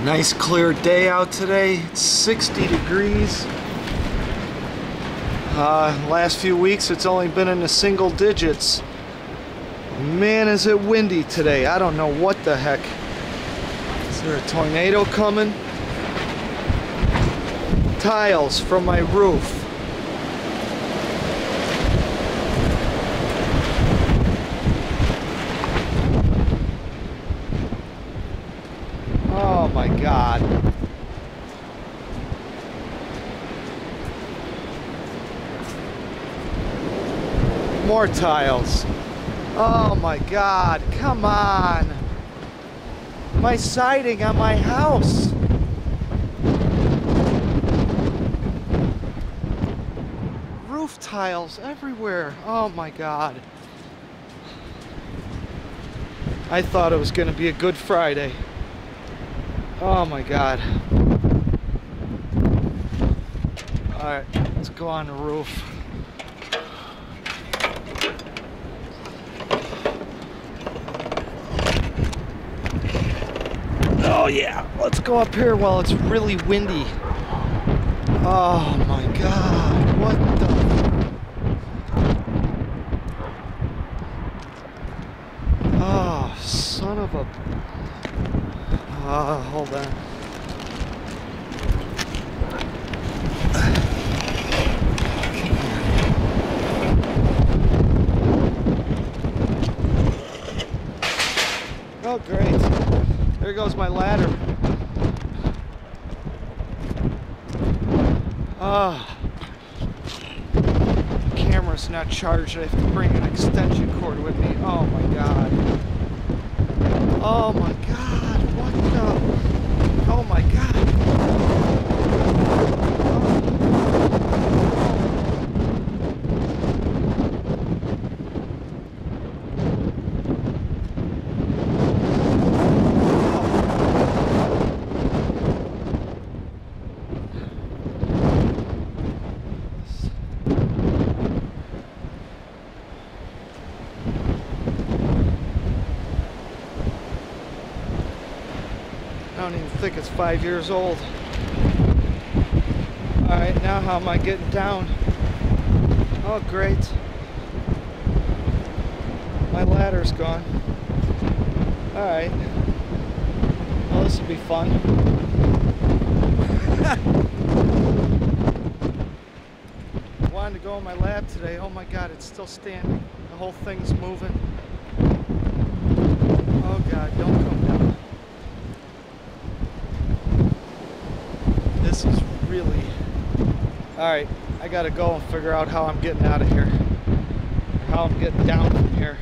Nice clear day out today. It's 60 degrees. Last few weeks it's only been in the single digits. Man, is it windy today. I don't know what the heck. Is there a tornado coming? Tiles from my roof. Oh my God. More tiles. Oh my God, come on. My siding on my house. Roof tiles everywhere. Oh my God. I thought it was gonna be a good Friday. Oh my God. All right, let's go on the roof. Oh yeah, let's go up here while it's really windy. Oh my God, what the? Oh, son of a... hold on. Oh, great. There goes my ladder. Camera's not charged. I have to bring an extension cord with me. Oh my God. Oh my God. What the? Oh my God. I don't even think it's 5 years old. Alright, now how am I getting down? Oh, great. My ladder's gone. Alright. Well, this will be fun. I wanted to go in my lab today. Oh my God, it's still standing. The whole thing's moving. Oh God, don't come down. This is really... Alright, I gotta go and figure out how I'm getting out of here. How I'm getting down from here.